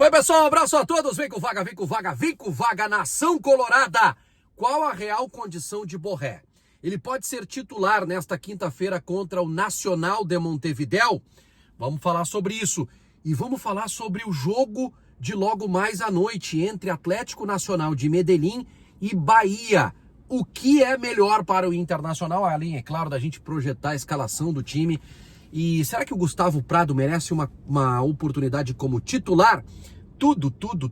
Oi pessoal, um abraço a todos, vem com vaga, vem com vaga, vem com vaga, nação colorada. Qual a real condição de Borré? Ele pode ser titular nesta quinta-feira contra o Nacional de Montevidéu? Vamos falar sobre isso e vamos falar sobre o jogo de logo mais à noite entre Atlético Nacional de Medellín e Bahia. O que é melhor para o Internacional? Além, é claro, da gente projetar a escalação do time. E será que o Gustavo Prado merece uma oportunidade como titular?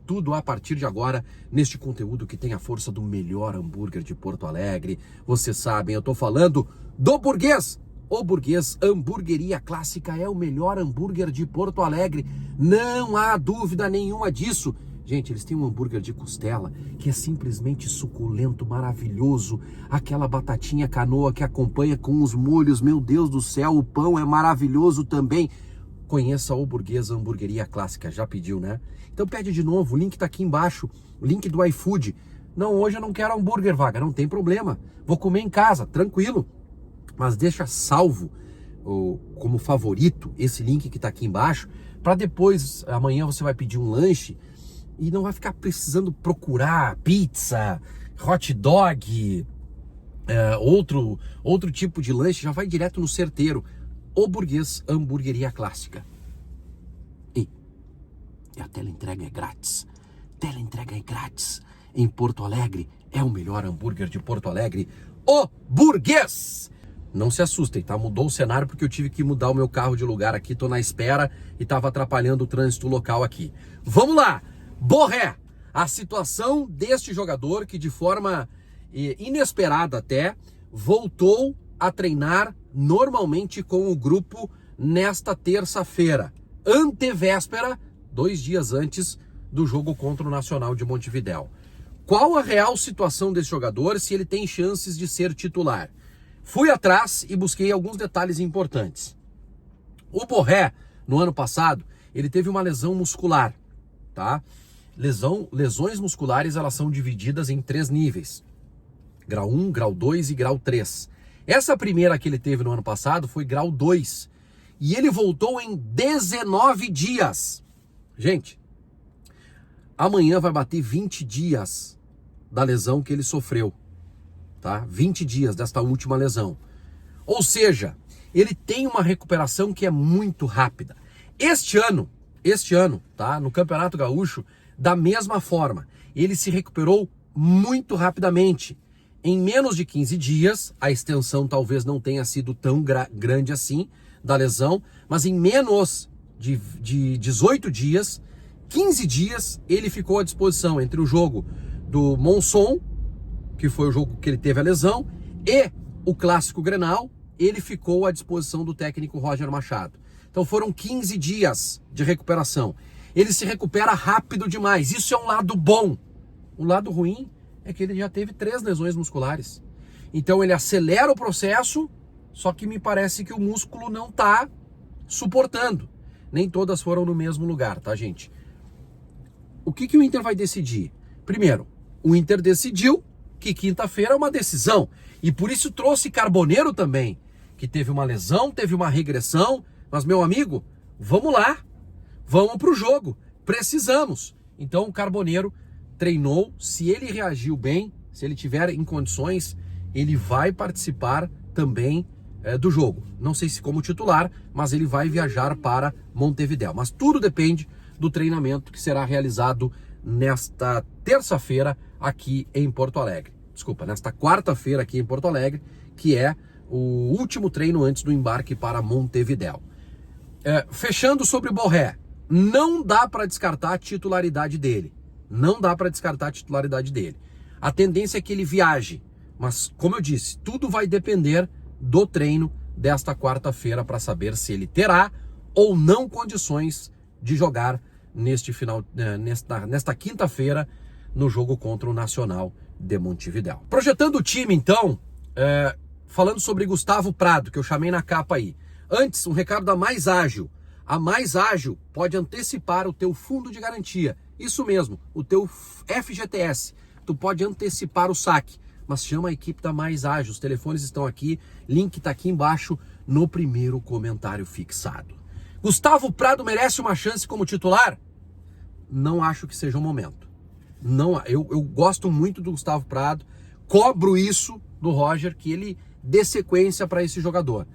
Tudo a partir de agora, neste conteúdo que tem a força do melhor hambúrguer de Porto Alegre. Vocês sabem, eu tô falando do Burguês. O Burguês Hamburgueria Clássica é o melhor hambúrguer de Porto Alegre. Não há dúvida nenhuma disso. Gente, eles têm um hambúrguer de costela que é simplesmente suculento, maravilhoso. Aquela batatinha canoa que acompanha com os molhos, meu Deus do céu, o pão é maravilhoso também. Conheça o Burguês Hamburgueria Clássica, já pediu, né? Então pede de novo, o link tá aqui embaixo, o link do iFood. Não, hoje eu não quero hambúrguer, Vaga, não tem problema. Vou comer em casa, tranquilo. Mas deixa salvo como favorito esse link que tá aqui embaixo, para depois, amanhã você vai pedir um lanche e não vai ficar precisando procurar pizza, hot dog, outro tipo de lanche, já vai direto no certeiro. O Burguês Hamburgueria Clássica. E a teleentrega é grátis. Teleentrega é grátis. Em Porto Alegre, é o melhor hambúrguer de Porto Alegre. O Burguês! Não se assustem, tá? Mudou o cenário porque eu tive que mudar o meu carro de lugar aqui. Tô na espera e tava atrapalhando o trânsito local aqui. Vamos lá! Borré, a situação deste jogador que de forma inesperada até, voltou a treinar normalmente com o grupo nesta terça-feira, antevéspera, 2 dias antes do jogo contra o Nacional de Montevidéu. Qual a real situação desse jogador, se ele tem chances de ser titular? Fui atrás e busquei alguns detalhes importantes. O Borré, no ano passado, ele teve uma lesão muscular, tá? Lesões musculares, elas são divididas em 3 níveis. Grau 1, grau 2 e grau 3. Essa primeira que ele teve no ano passado foi grau 2. E ele voltou em 19 dias. Gente, amanhã vai bater 20 dias da lesão que ele sofreu. Tá? 20 dias desta última lesão. Ou seja, ele tem uma recuperação que é muito rápida. Este ano, tá? No Campeonato Gaúcho, da mesma forma, ele se recuperou muito rapidamente. Em menos de 15 dias, a extensão talvez não tenha sido tão grande assim da lesão, mas em menos de 18 dias, 15 dias, ele ficou à disposição entre o jogo do Monson, que foi o jogo que ele teve a lesão, e o Clássico Grenal, ele ficou à disposição do técnico Roger Machado. Então foram 15 dias de recuperação. Ele se recupera rápido demais, isso é um lado bom. O lado ruim é que ele já teve 3 lesões musculares. Então ele acelera o processo, só que me parece que o músculo não está suportando. Nem todas foram no mesmo lugar, tá, gente? O que o Inter vai decidir? Primeiro, o Inter decidiu que quinta-feira é uma decisão. E por isso trouxe Carboneiro também, que teve uma lesão, teve uma regressão. Mas, meu amigo, vamos lá. Vamos pro jogo. Precisamos. Então o Carboneiro treinou. Se ele reagiu bem, se ele tiver em condições, ele vai participar também do jogo. Não sei se como titular, mas ele vai viajar para Montevidéu. Mas tudo depende do treinamento que será realizado nesta terça-feira aqui em Porto Alegre. Desculpa, nesta quarta-feira aqui em Porto Alegre, que é o último treino antes do embarque para Montevidéu. Fechando sobre o Borré, não dá para descartar a titularidade dele. Não dá para descartar a titularidade dele. A tendência é que ele viaje, mas como eu disse, tudo vai depender do treino desta quarta-feira para saber se ele terá ou não condições de jogar nesta quinta-feira no jogo contra o Nacional de Montevidéu. Projetando o time, então, falando sobre Gustavo Prado, que eu chamei na capa aí. Antes, um recado da Mais Ágil. A Mais Ágil pode antecipar o teu fundo de garantia. Isso mesmo, o teu FGTS. Tu pode antecipar o saque, mas chama a equipe da Mais Ágil. Os telefones estão aqui, link está aqui embaixo no primeiro comentário fixado. Gustavo Prado merece uma chance como titular? não acho que seja o momento. Não, eu gosto muito do Gustavo Prado, cobro isso do Roger, que ele dê sequência para esse jogador.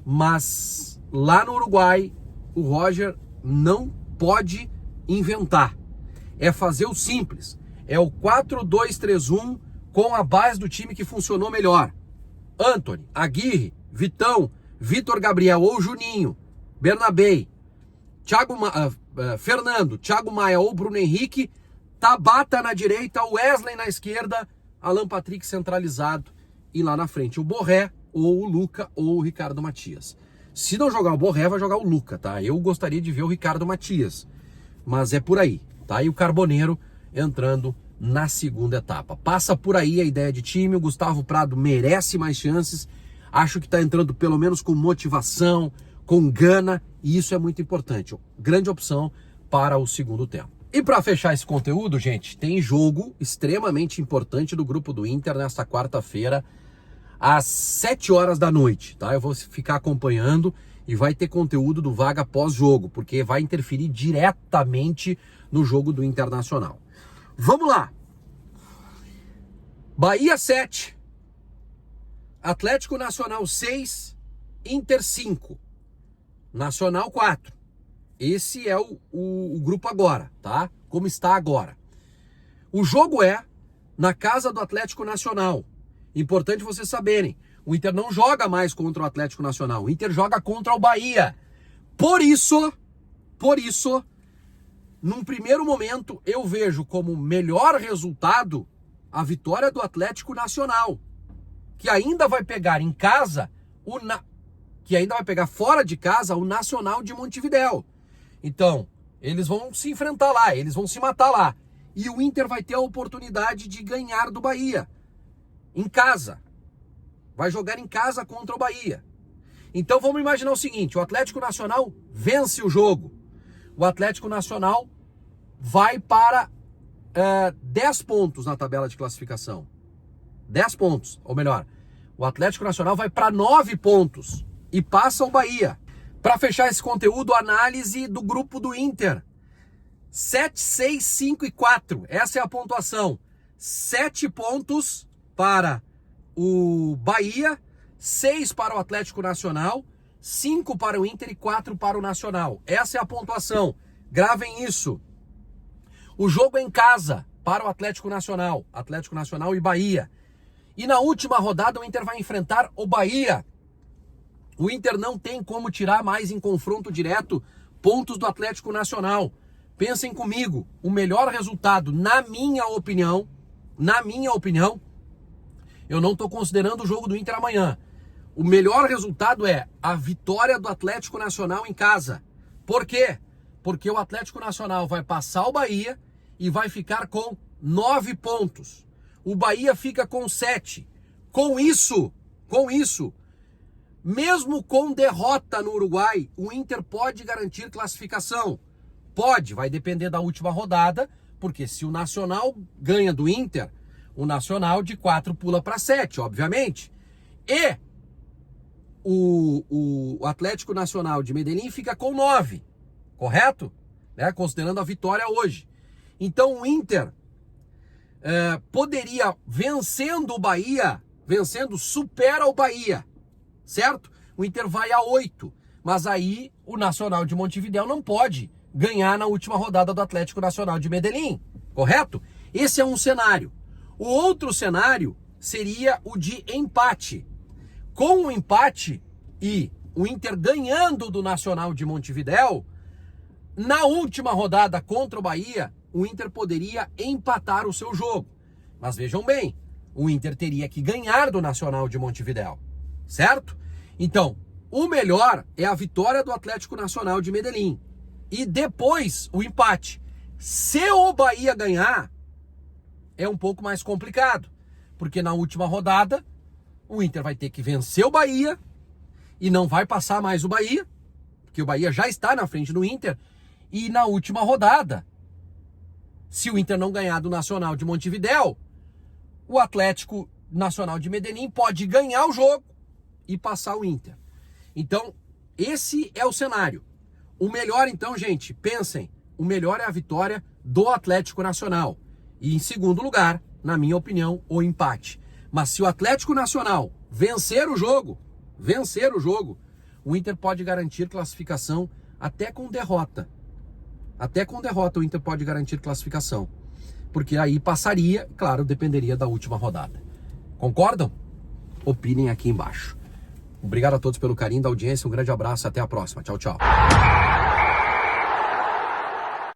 Mas lá no Uruguai, o Roger não pode inventar. É fazer o simples. É o 4-2-3-1 com a base do time que funcionou melhor. Antony, Aguirre, Vitão, Vitor Gabriel ou Juninho, Bernabei, Fernando, Thiago Maia ou Bruno Henrique, Tabata na direita, Wesley na esquerda, Alan Patrick centralizado e lá na frente o Borré ou o Luca ou o Ricardo Matias. Se não jogar o Borré, vai jogar o Luca, tá? Eu gostaria de ver o Ricardo Matias, mas é por aí, tá? E o Carboneiro entrando na segunda etapa. Passa por aí a ideia de time, o Gustavo Prado merece mais chances, acho que tá entrando pelo menos com motivação, com gana, e isso é muito importante. Grande opção para o segundo tempo. E para fechar esse conteúdo, gente, tem jogo extremamente importante do grupo do Inter nesta quarta-feira, às 7 horas da noite, tá? Eu vou ficar acompanhando e vai ter conteúdo do Vaga pós-jogo, porque vai interferir diretamente no jogo do Internacional. Vamos lá! Bahia 7, Atlético Nacional 6, Inter 5, Nacional 4. Esse é o grupo agora, tá? Como está agora. O jogo é na casa do Atlético Nacional. Importante vocês saberem, o Inter não joga mais contra o Atlético Nacional, o Inter joga contra o Bahia. Por isso, num primeiro momento, eu vejo como melhor resultado a vitória do Atlético Nacional, que ainda vai pegar em casa, que ainda vai pegar fora de casa o Nacional de Montevidéu. Então, eles vão se enfrentar lá, eles vão se matar lá. E o Inter vai ter a oportunidade de ganhar do Bahia. Em casa. Vai jogar em casa contra o Bahia. Então vamos imaginar o seguinte, o Atlético Nacional vence o jogo. O Atlético Nacional vai para 10 pontos na tabela de classificação. 10 pontos, ou melhor, o Atlético Nacional vai para 9 pontos e passa o Bahia. Para fechar esse conteúdo, análise do grupo do Inter. 7, 6, 5 e 4. Essa é a pontuação. 7 pontos para o Bahia, 6 para o Atlético Nacional, 5 para o Inter e 4 para o Nacional. Essa é a pontuação. Gravem isso. O jogo é em casa para o Atlético Nacional e Bahia. E na última rodada o Inter vai enfrentar o Bahia. O Inter não tem como tirar mais em confronto direto pontos do Atlético Nacional. Pensem comigo, o melhor resultado, na minha opinião, eu não estou considerando o jogo do Inter amanhã. O melhor resultado é a vitória do Atlético Nacional em casa. Por quê? Porque o Atlético Nacional vai passar o Bahia e vai ficar com 9 pontos. O Bahia fica com 7. Com isso, mesmo com derrota no Uruguai, o Inter pode garantir classificação. Pode, vai depender da última rodada, porque se o Nacional ganha do Inter, o Nacional de 4 pula para 7, obviamente. E o Atlético Nacional de Medellín fica com 9, correto? Né? Considerando a vitória hoje. Então o Inter poderia, vencendo o Bahia, supera o Bahia. Certo? O Inter vai a 8, mas aí o Nacional de Montevidéu não pode ganhar na última rodada do Atlético Nacional de Medellín, correto? Esse é um cenário. O outro cenário seria o de empate. Com o empate e o Inter ganhando do Nacional de Montevidéu, na última rodada contra o Bahia, o Inter poderia empatar o seu jogo. Mas vejam bem, o Inter teria que ganhar do Nacional de Montevidéu. Certo? Então, o melhor é a vitória do Atlético Nacional de Medellín. E depois o empate. Se o Bahia ganhar, é um pouco mais complicado. Porque na última rodada, o Inter vai ter que vencer o Bahia e não vai passar mais o Bahia, porque o Bahia já está na frente do Inter. E na última rodada, se o Inter não ganhar do Nacional de Montevidéu, o Atlético Nacional de Medellín pode ganhar o jogo e passar o Inter. Então, esse é o cenário. O melhor, então, gente, pensem, o melhor é a vitória do Atlético Nacional. E em segundo lugar, na minha opinião, o empate. Mas se o Atlético Nacional vencer o jogo, o Inter pode garantir classificação até com derrota. Até com derrota o Inter pode garantir classificação. Porque aí passaria, claro, dependeria da última rodada. Concordam? Opinem aqui embaixo. Obrigado a todos pelo carinho da audiência, um grande abraço, até a próxima. Tchau, tchau.